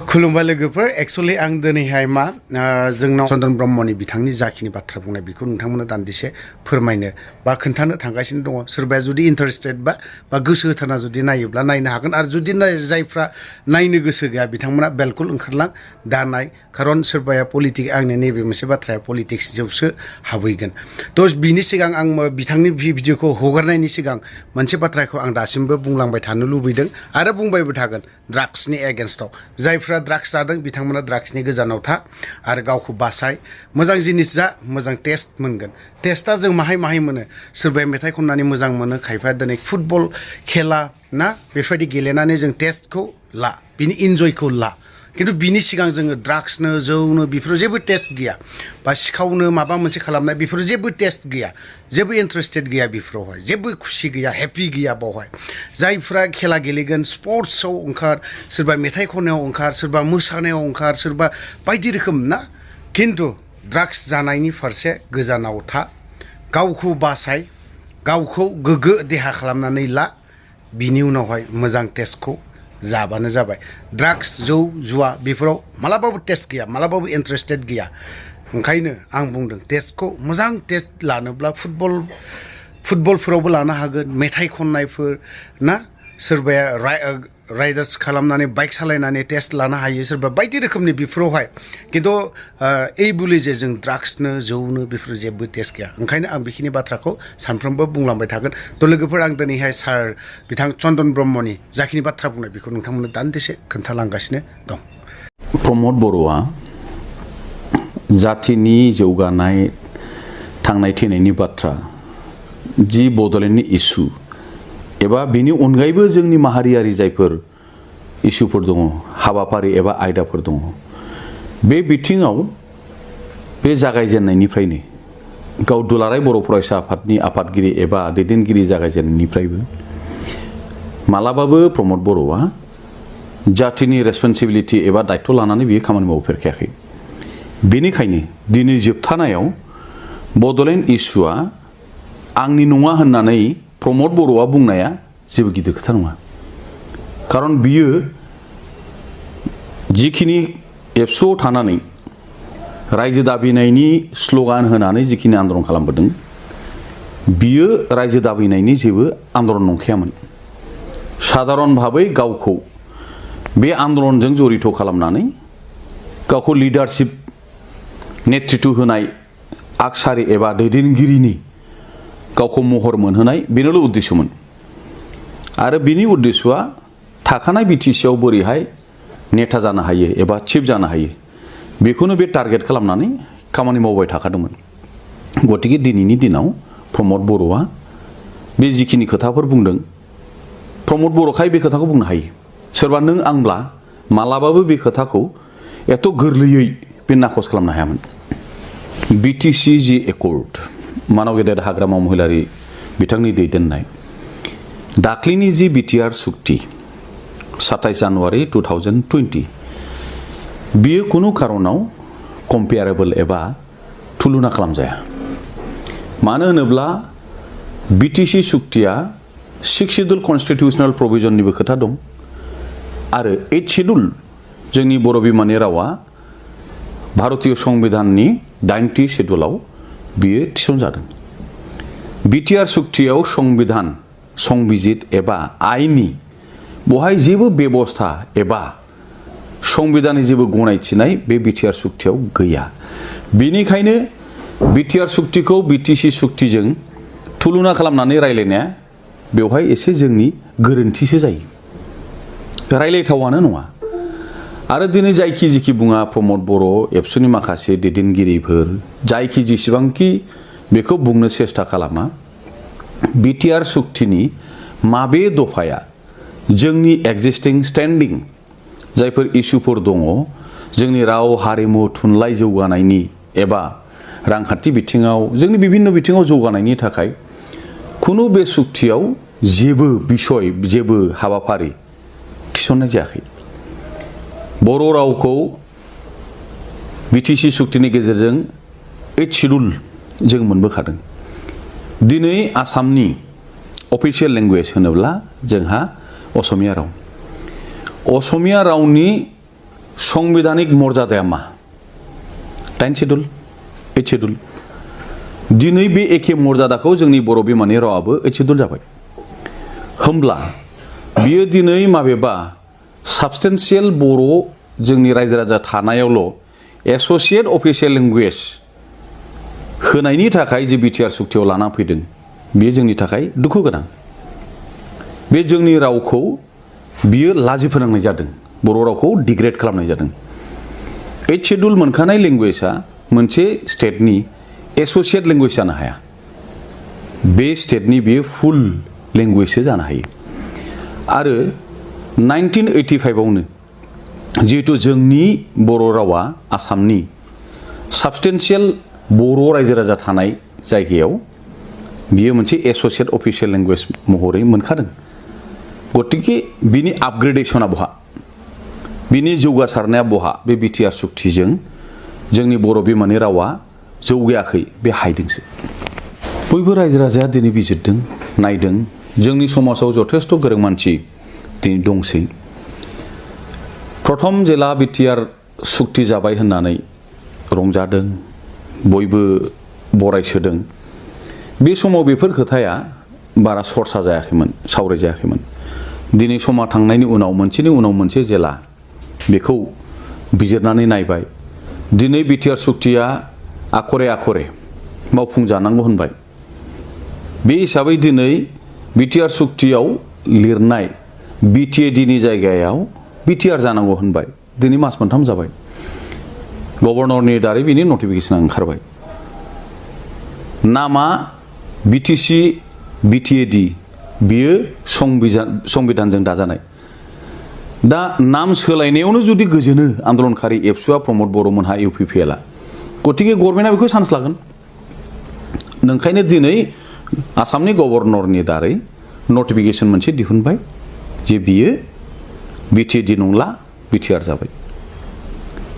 खुलुमबाय लोगोफोर एक्चुअली आं दिनैहाय मा जोंनाव चन्द्रन ब्रह्मनि बिथांनि जाखिनि बाथ्रा बुंनाय बेखौ नोंथांमोननो दान्दिसे फोरमायनो बा खोन्थानो थांगासिनो दङ सोरबाया जुदि इन्टारेस्टेड बा गोसो होथारना जुदि नायोब्ला नायनो हागोन आरो जुदि जायफ्रा नायनो गोसो गैया बिथांमोना बेलकुल ओंखारलां दा नाय खारन सोरबाया पलिटिक्स आंनि नैबे मोनसे बाथ्राया पलिटिक्स जौसो हाबहैगोन थ' बिनि सिगां आं बिथांनि भिडिअखौ हगारनायनि सिगां मोनसे बाथ्राखौ आं दासिमबो बुंलांबाय थानो लुबैदों आरो बुंबायबो थागोन ड्राग्सनि एगेन्स्टआव जायफ्रा ड्राग्स जादों बिथांमोना ड्राग्सनि गोजानाव था आरो गावखौ बासाय मोजां जिनिस जा मोजां टेस्ट मोनगोन टेस्टआ जों माहाय मोनो सोरबाया मेथाइ खननानै मोजां मोनो खायफाया दिनै फुटबल खेला ना बेफोरबायदि गेलेनानै जों टेस्टखौ ला बिनि इन्जयखौ ला किन्तु बिनि सिगां जोङो ड्राग्सनो जौनो बेफोराव जेबो टेस्ट गैया बा सिखावनो माबा मोनसे खालामनाय बेफोराव जेबो टेस्ट गैया जेबो इन्टारेस्टेड गैया बेफोरावहाय जेबो खुसि गैया हेपि गैया बावहाय जायफ्रा खेला गेलेगोन स्पर्ट्सआव ओंखार सोरबा मेथाइ खननायाव ओंखार सोरबा मोसानायाव ओंखार सोरबा बायदि रोखोम ना किन्तु ड्राग्स जानायनि फारसे गोजानाव था गावखौ बासाय गावखौ गोग्गो देहा खालामनानै ला बिनि उनावहाय मोजां टेस्टखौ जाबानो जाबाय ड्राग्स जौ जुवा बेफोराव मालाबाबो टेस्ट गैया मालाबाबो इन्टारेस्टेड गैया ओंखायनो आं बुंदों टेस्टखौ मोजां टेस्ट लानोब्ला फुटबलफोरावबो लानो हागोन मेथाइ खननायफोर ना सोरबाया राइडार्स खालामनानै बाइक सालायनानै टेस्ट लानो हायो सोरबा बायदि रोखोमनि बेफोरावहाय किन्तु এই बुलि जे जों ड्राग्सनो जौनो बेफोर जेबो टेस्ट गैया ओंखायनो आं बेखिनि बाथ्राखौ सानफ्रोमबो बुंलांबाय थागोन थ' लोगोफोर आं दिनैहाय सार बिथां चन्द्रन ब्रह्मनि जाखिनि बाथ्रा बुंनाय बेखौ नोंथांमोननो दान्दिसे खोन्थालांगासिनो दं प्रमद बर'आ जातिनि जौगानाय थांनाय थैनायनि बाथ्रा जि बड'लेण्डनि इस्यु एबा बिनि अनगायैबो जोंनि माहारियारि जायफोर इस्युफोर दङ हाबाफारि एबा आयदाफोर दङ बे बिथिङाव बे जागायजेननायनिफ्रायनो गाव दुलाराय बर' फरायसा आफादनि आफादगिरि एबा दैदेनगिरि जागायजेननायनिफ्रायबो मालाबाबो प्रमद बर'आ जातिनि रेसपन्सिबिलिटि एबा दायथ' लानानै बियो खामानि मावफेरखायाखै बेनिखायनो दिनै जोबथानायाव बड'लेण्ड इस्युआ आंनि नङा होननानै प्रमद बर'आ बुंनाया जेबो गिदिर खोथा नङा खारन बियो जिखिनि एबसुआव थानानै रायजो दाबिनायनि स्ल'गान होनानै जिखिनि आन्दलन खालामबोदों बियो रायजो दाबिनायनि जेबो आन्दलन नंखायामोन साधारन भाबै गावखौ बे आन्दलनजों जड़ित खालामनानै गावखौ लिडारशिप नेतृत्व होनाय आगसारि एबा दैदेनगिरिनि गावखौ महर मोनहोनाय बेनोल' उद्देश्यमोन आरो बिनि उद्देश्यआ थाखानाय बिटिसिआव बोरैहाय नेता जानो हायो एबा चिफ जानो हायो बेखौनो बे टारगेट खालामनानै खामानि मावबाय थाखादोंमोन गतिके दिनैनि दिनाव प्रमद बर'आ बे जिखिनि खोथाफोर बुंदों प्रमद बर'खाय बे खोथाखौ बुंनो हायो सोरबा नों आंब्ला मालाबाबो बे खोथाखौ एथ' गोरलैयै बे नाखस खालामनो हायामोन बिटिसि जि एकर्ड मानव गेदेर हाग्रामा महिलारि बिथांनि दैदेननाय दाख्लिनि जि बिटिआर सुक्ति 27 जानुवारि 2020 बियो कुनु कारनाव कम्पेयारेबल एबा तुलना खालामजाया मानो होनोब्ला बिटिसि सुक्तिया 6 शेड्युल कन्स्टिटिउशनेल प्रोविजननिबो खोथा दं आरो 8 शेड्युल जोंनि बर' बिमानि रावा भारतीय संविधाननि 9थि शेड्युलाव बियो थिसनजादों बिटिआर सुक्तियाव संविधान संबिजित एबा आइननि बहाय जेबो बेबस्था एबा संविधाननि जेबो गनायथिनाय बे बिटिआर सुक्तियाव गैया बेनिखायनो बिटिआर सुक्तिखौ बिटिसि सुक्तिजों तुलना खालामनानै रायलायनाया बेवहाय एसे जोंनि गोरोन्थिसो जायो रायलायथावानो नङा आरो दिनै जायखि जिखि बुङा प्रमद बर' एबसुनि माखासे दैदेनगिरिफोर जायखि जेसेबांखि बेखौ बुंनो सेस्था खालामा बिटिआर सुक्तिनि माबे दफाया जोंनि एक्जिस्टिं स्टेन्डिं जायफोर इस्युफोर दङ जोंनि राव हारिमु थुनलाइ जौगानायनि एबा रांखान्थि बिथिङाव जोंनि बिभिन्न बिथिङाव जौगानायनि थाखाय खुनु बे सुक्तियाव जेबो बिसय जेबो हाबाफारि थिसननाय जायाखै बर' रावखौ बिटिसि सुक्तिनि गेजेरजों 8 शेड्युल जों मोनबोखादों दिनै आसामनि अफिसियेल लेंगुवेज होनोब्ला जोंहा असमिया राव असमिया रावनि संबिधानिक मर्यादाया मा 10 शेड्युल 8 शेड्युल दिनै बे एखे मर्यादाखौ जोंनि बर' बिमानि रावाबो 8 शेड्युल जाबाय होमब्ला बियो दिनै माबेबा साबस्टेन्सियेल बर' जोंनि रायजो राजा थानायावल' एस'सिएट अफिसियेल लेंगुवेज होनायनि थाखाय जे बिटिआर सुक्तियाव लाना फैदों बेयो जोंनि थाखाय दुखु गोनां बे जोंनि रावखौ बियो लाजि फोनांनाय जादों बर' रावखौ डिग्रेड खालामनाय जादों 8 शेड्युल मोनखानाय लेंगुवेजआ मोनसे स्टेटनि एस'सिएट लेंगुवेज जानो हाया बे स्टेटनि बेयो फुल लेंगुवेजसो जानो हायो आरो 1985 आवनो जिहेतु जोंनि बर' रावा आसामनि साबस्टेन्सियेल बर' रायजो राजा थानाय जायगायाव बियो मोनसे एस'सिएट अफिसियेल लेंगुवेज महरै मोनखादों गतिके बिनि आपग्रेडेशना बहा बिनि जौगासारनाया बहा बे बिटिआर सुक्तिजों जोंनि बर' बिमानि रावा जौगायाखै बे हायदोंसो बयबो रायजो राजाया दिनै बिजिरदों नायदों जोंनि समाजाव जथेस्थ' गोरों मानसि दिनै दंसै प्रथम जेला बिटिआर सुक्ति जाबाय होननानै रंजादों बयबो बरायसोदों बे समाव बेफोर खोथाया बारा सरसा जायाखैमोन सावराय जायाखैमोन दिनै समा थांनायनि उनाव मोनसेनि उनाव मोनसे जेला बेखौ बिजिरनानै नायबाय दिनै बिटिआर सुक्तिया आखरे आखरे मावफुंजानांगौ होनबाय बे हिसाबै दिनै बिटिआर सुक्तियाव लिरनाय बिटिएडिनि जायगायाव बिटिआर जानांगौ होनबाय दिनै मास मोनथाम जाबाय गभर्नरनि दारै बिनि नटिफिकेसन ओंखारबाय नामा बिटिसि बिटिएडि बियो संबिधानजों दाजानाय दा नाम सोलायनायावनो जुदि गोजोनो आन्दलनकारि एबसुआ प्रमद बर'मोनहा इउपिपिएलआ गतिके गभर्नमेन्टआ बेखौ चान्स लागोन नोंखायनो दिनै आसामनि गभर्नरनि दारै नटिफिकेसन मोनसे दिहुनबाय जे बियो बिटिएडि नंला बिटिआर जाबाय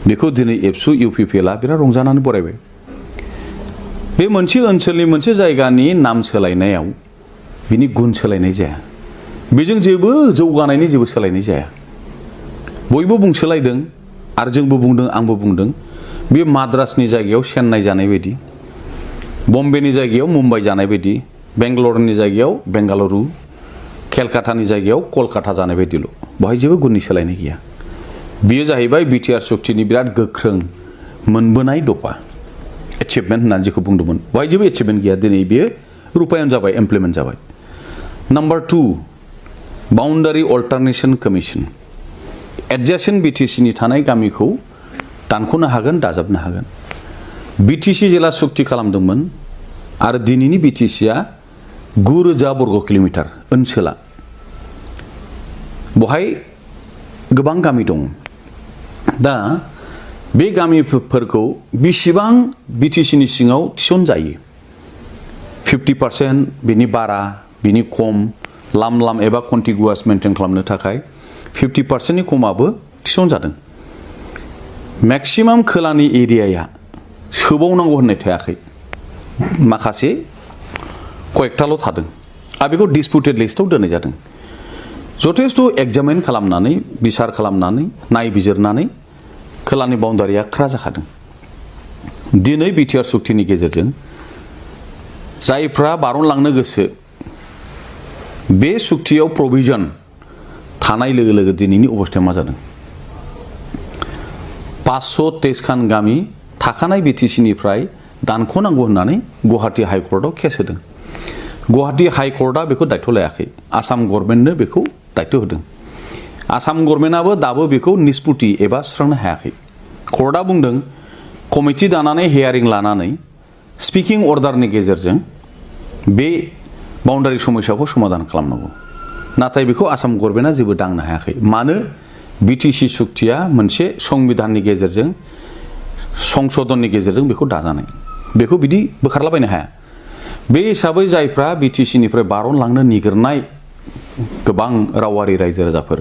बेखौ दिनै एबसु इउपिपिएलआ बिराद रंजानानै बरायबाय बे मोनसे ओनसोलनि मोनसे जायगानि नाम सोलायनायाव बिनि गुन सोलायनाय जाया बेजों जेबो जौगानायनि जेबो सोलायनाय जाया बयबो बुंसोलायदों आरो जोंबो बुंदों आंबो बुंदों बे माद्रासनि जायगायाव चेन्नाइ जानाय बायदि बम्बेनि जायगायाव मुम्बाइ जानाय बायदि बेंगालरनि जायगायाव बेंगालुरु केलकातानि जायगायाव कलकाता जानाय बायदिल' बेवहाय जेबो गुननि सोलायनाय गैया बेयो जाहैबाय बिटिआर सुक्तिनि बिराद गोख्रों मोनबोनाय दफा एचिभमेन्ट होननानै जेखौ बुंदोंमोन बेवहाय जेबो एचिभमेन्ट गैया दिनै बेयो रुपायन जाबाय इमप्लिमेन्ट जाबाय नाम्बार 2 बाउन्डारि अल्टारनेशन कमिसन एडजासेन्ट बिटिसिनि थानाय गामिखौ दानख'नो हागोन दाजाबनो हागोन बिटिसि जेला सुक्ति खालामदोंमोन आरो दिनैनि बिटिसिआ 9,000 बर्ग किल'मिटार ओनसोला बेवहाय गोबां गामि दं दा बे गामिफोरखौ बेसेबां बिटिसिनि सिङाव थिसनजायो 50% बिनि बारा बिनि खम लाम लाम एबा कन्टिगुवास मेनटेन खालामनो थाखाय 50%नि खमाबो थिसनजादों मेक्सिमाम खोलानि एरियाया सोबावनांगौ होननाय थायाखै माखासे कयेकटाल' थादों आरो बेखौ डिसपुटेड लिस्टआव दोननाय जादों जथेस्थ' एग्जामिन खालामनानै बिसार खालामनानै नायबिजिरनानै खोलानि बाउन्डारिया खारा जाखादों दिनै बिटिआर सुक्तिनि गेजेरजों जायफ्रा बारनलांनो गोसो बे सुक्तियाव प्रभिजन थानाय लोगो लोगो दिनैनि अबस्थाया मा जादों 523 खान गामि थाखानाय बिटिसिनिफ्राय दानख'नांगौ होननानै गुवाहाटी हाइकर्टआव केस होदों गुवाहाटी हाइकर्टआ बेखौ दायथ' लायाखै आसाम गभर्नमेन्टनो बेखौ दायथ' होदों आसाम गभर्नमेन्टआबो दाबो बेखौ निष्पत्ति एबा सुस्रांनो हायाखै कर्टआ बुंदों कमिटि दानानै हियारिं लानानै स्पिकिं अर्डारनि गेजेरजों बे बाउन्डारि समस्याखौ समाधान खालामनांगौ नाथाय बेखौ आसाम गभर्नमेन्टआ जेबो दांनो हायाखै मानो बिटिसि सुक्तिया मोनसे संबिधाननि गेजेरजों संशोधननि गेजेरजों बेखौ दाजानाय बेखौ बिदि बोखारलाबायनो हाया बे हिसाबै जायफ्रा बिटिसिनिफ्राय बारनलांनो निगिरनाय गोबां रावारि रायजो राजाफोर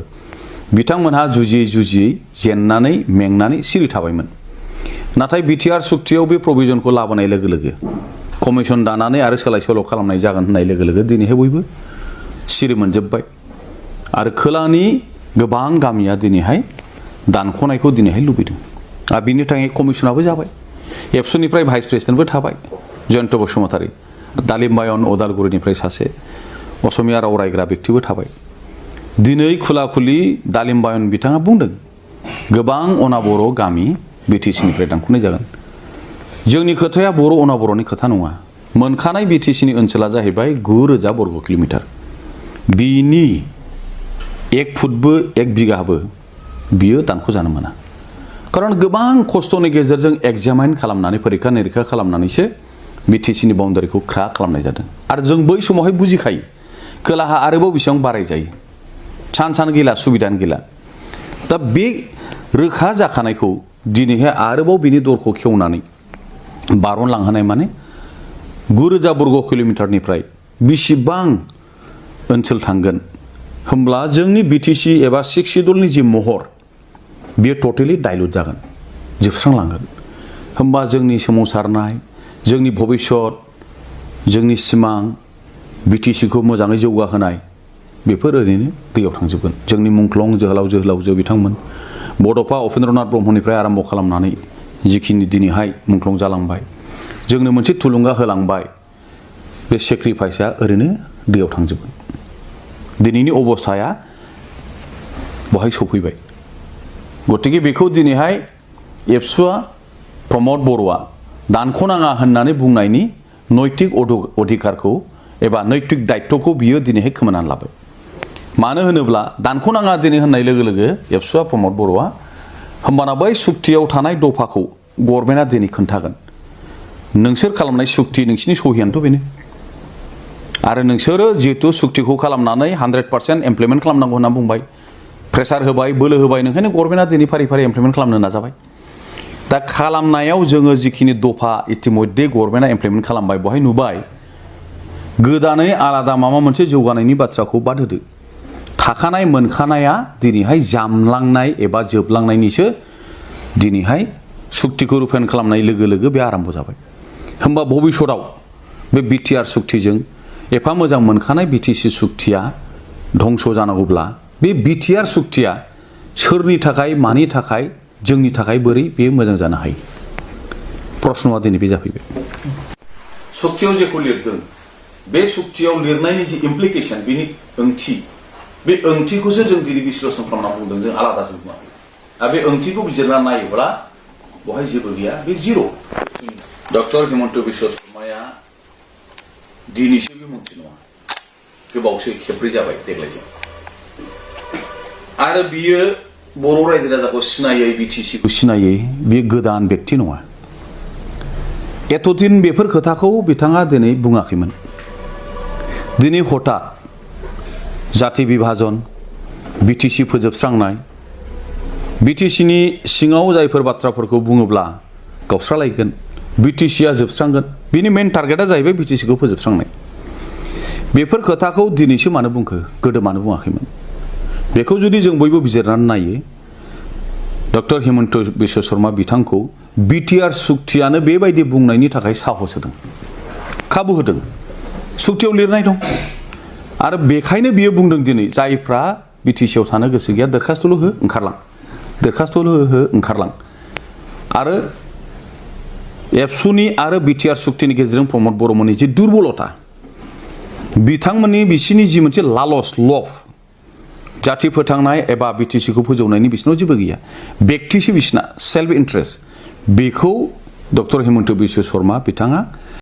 बिथांमोनहा जुजियै जेननानै मेंनानै सिरि थाबायमोन नाथाय बिटिआर सुक्तियाव बे प्रभिजनखौ लाबोनाय लोगो लोगो कमिसन दानानै आरो सोलाय सोल' खालामनाय जागोन होननाय लोगो लोगो दिनैहाय बयबो सिरि मोनजोब्बाय आरो खोलानि गोबां गामिया दिनैहाय दानख'नायखौ दिनैहाय लुबैदों आरो बिनि थाखाय कमिसनाबो जाबाय एबसुनिफ्राय भाइस प्रेसिडेन्टबो थाबाय जयन्त बसुमतारी दालिम्बायन उदालगुरिनिफ्राय सासे असमिया राव रायग्रा व्यक्तिबो थाबाय दिनै खुला खुलि दालिम्बायन बिथाङा बुंदों गोबां अना-बर' गामि बिटिसिनिफ्राय दानख'नाय जागोन जोंनि खोथाया बर' अना-बर'नि खोथा नङा मोनखानाय बिटिसिनि ओनसोला जाहैबाय 9,000 बर्ग किल'मिटार बिनि 1 फुटबो 1 बिगाबो बियो दानख'जानो मोना खारन गोबां खस्थ'नि गेजेरजों एग्जामाइन खालामनानै परीक्षा निरीक्षा खालामनानैसो बिटिसिनि बाउन्डारिखौ क्रा खालामनाय जादों आरो जों बै समावहाय बुजिखायो खोलाहा आरोबाव बेसेबां बाराय जायो चान्सआनो गैला सुबिदानो गैला दा बे रोखा जाखानायखौ दिनैहाय आरोबाव बिनि दरखौ खेवनानै बारनलांहोनाय माने 9,000 बर्ग किल'मिटारनिफ्राय बेसेबां ओनसोल थांगोन होमब्ला जोंनि बिटिसि एबा 6 शिड्युलनि जि महर बेयो टटेलि डाइल्युट जागोन जोबस्रांलांगोन होमबा जोंनि सोमावसारनाय जोंनि भबिष्यत जोंनि सिमां बिटिसिखौ मोजाङै जौगाहोनाय बेफोर ओरैनो दैयाव थांजोबगोन जोंनि मुंख्लं जोहोलावजो बिथांमोन बड'फा उपेन्द्रनाथ ब्रह्मनिफ्राय आरम्भ खालामनानै जिखिनि दिनैहाय मुंख्लं जालांबाय जोंनो मोनसे थुलुंगा होलांबाय बे सेक्रिफाइसआ ओरैनो दैयाव थांजोबगोन दिनैनि अबस्थाया बहाय सफैबाय गतिके बेखौ दिनैहाय एबसुआ प्रमद बर'आ दानख'नाङा होननानै बुंनायनि नैतिक अधिकारखौ एबा नैतिक दायित्वखौ बियो दिनैहाय खोमानानै लाबाय मानो होनोब्ला दानख'नाङा दिनै होननाय लोगो लोगो एबसुआ प्रमद बर'आ होमबाना बै सुक्तियाव थानाय दफाखौ गभर्नमेन्टआ दिनै खोन्थागोन नोंसोर खालामनाय सुक्ति नोंसिनि सहियानोथ' बेनो आरो नोंसोरो जिहेतु सुक्तिखौ खालामनानै 100% इमप्लिमेन्ट खालामनांगौ होनना बुंबाय प्रेसार होबाय बोलो होबाय नोंखायनो गभर्नमेन्टआ दिनै फारि फारि इमप्लिमेन्ट खालामनो नाजाबाय दा खालामनायाव जोङो जिखिनि दफा इतिमध्य गभर्नमेन्टआ इमप्लिमेन्ट खालामबाय बहाय नुबाय गोदानै आलादा माबा मोनसे जौगानायनि बाथ्राखौ बाद होदो थाखानाय मोनखानाया दिनैहाय जामलांनाय एबा जोबलांनायनिसो दिनैहाय सुक्तिखौ रुपायन खालामनाय लोगो लोगो बे आरम्भ जाबाय होमबा भबिष्यतआव बे बिटिआर सुक्तिजों एफा मोजां मोनखानाय बिटिसि सुक्तिया धंस जानांगौब्ला बे बिटिआर सुक्तिया सोरनि थाखाय मानि थाखाय जोंनि थाखाय बोरै बे मोजां जानो हायो प्रश्नआ दिनै बे जाफैबाय सुक्तियाव जेखौ लिरदों बे सुक्तियाव लिरनायनि जि इमप्लिकेशन बेनि ओंथि बे ओंथिखौसो जों दिनै बिश्लेषण खालामना बुंदों जों आलादा जों बुङाखै आरो बे ओंथिखौ बिजिरना नायोब्ला बहाय जेबो गैया बे जिर' डक्टर हिमन्त बिश्व शर्माया दिनैसो बे मन्थ्रि नङा गोबावसो खेबब्रै जाबाय देग्लायजों आरो बियो बर' रायजो राजाखौ सिनायै बिटिसिखौ सिनायै बियो गोदान व्यक्ति नङा एतदिन बेफोर खोथाखौ बिथाङा दिनै बुङाखैमोन दिनै हठात जाति बिभाजन बिटिसि फोजोबस्रांनाय बिटिसिनि सिङाव जायफोर बाथ्राफोरखौ बुङोब्ला गावस्रालायगोन बिटिसिआ जोबस्रांगोन बिनि मेन टार्गेटआ जाहैबाय बिटिसिखौ फोजोबस्रांनाय बेफोर खोथाखौ दिनैसो मानो बुंखो गोदो मानो बुङाखैमोन बेखौ जुदि जों बयबो बिजिरनानै नायो डक्टर हिमन्त बिश्व शर्मा बिथांखौ बिटिआर सुक्तियानो बेबायदि बुंनायनि थाखाय साहस होदों खाबु होदों सुक्तियाव लिरनाय दं आरो बेखायनो बियो बुंदों दिनै जायफ्रा बिटिसिआव थानो गोसो गैया दरखास्तल' हो ओंखारलां दरखास्तल' हो ओंखारलां आरो एबसुनि आरो बिटिआर सुक्तिनि गेजेरजों प्रमद बर'मोननि जि दुर्बलता बिथांमोननि बिसिनि जि मोनसे लालस लभ जाति फोथांनाय एबा बिटिसिखौ फोजौनायनि बिसिनाव जेबो गैया व्यक्तिसो बिसिना सेल्फ इन्ट्रेस्ट बेखौ डक्टर हिमन्त बिश्व शर्मा बिथाङा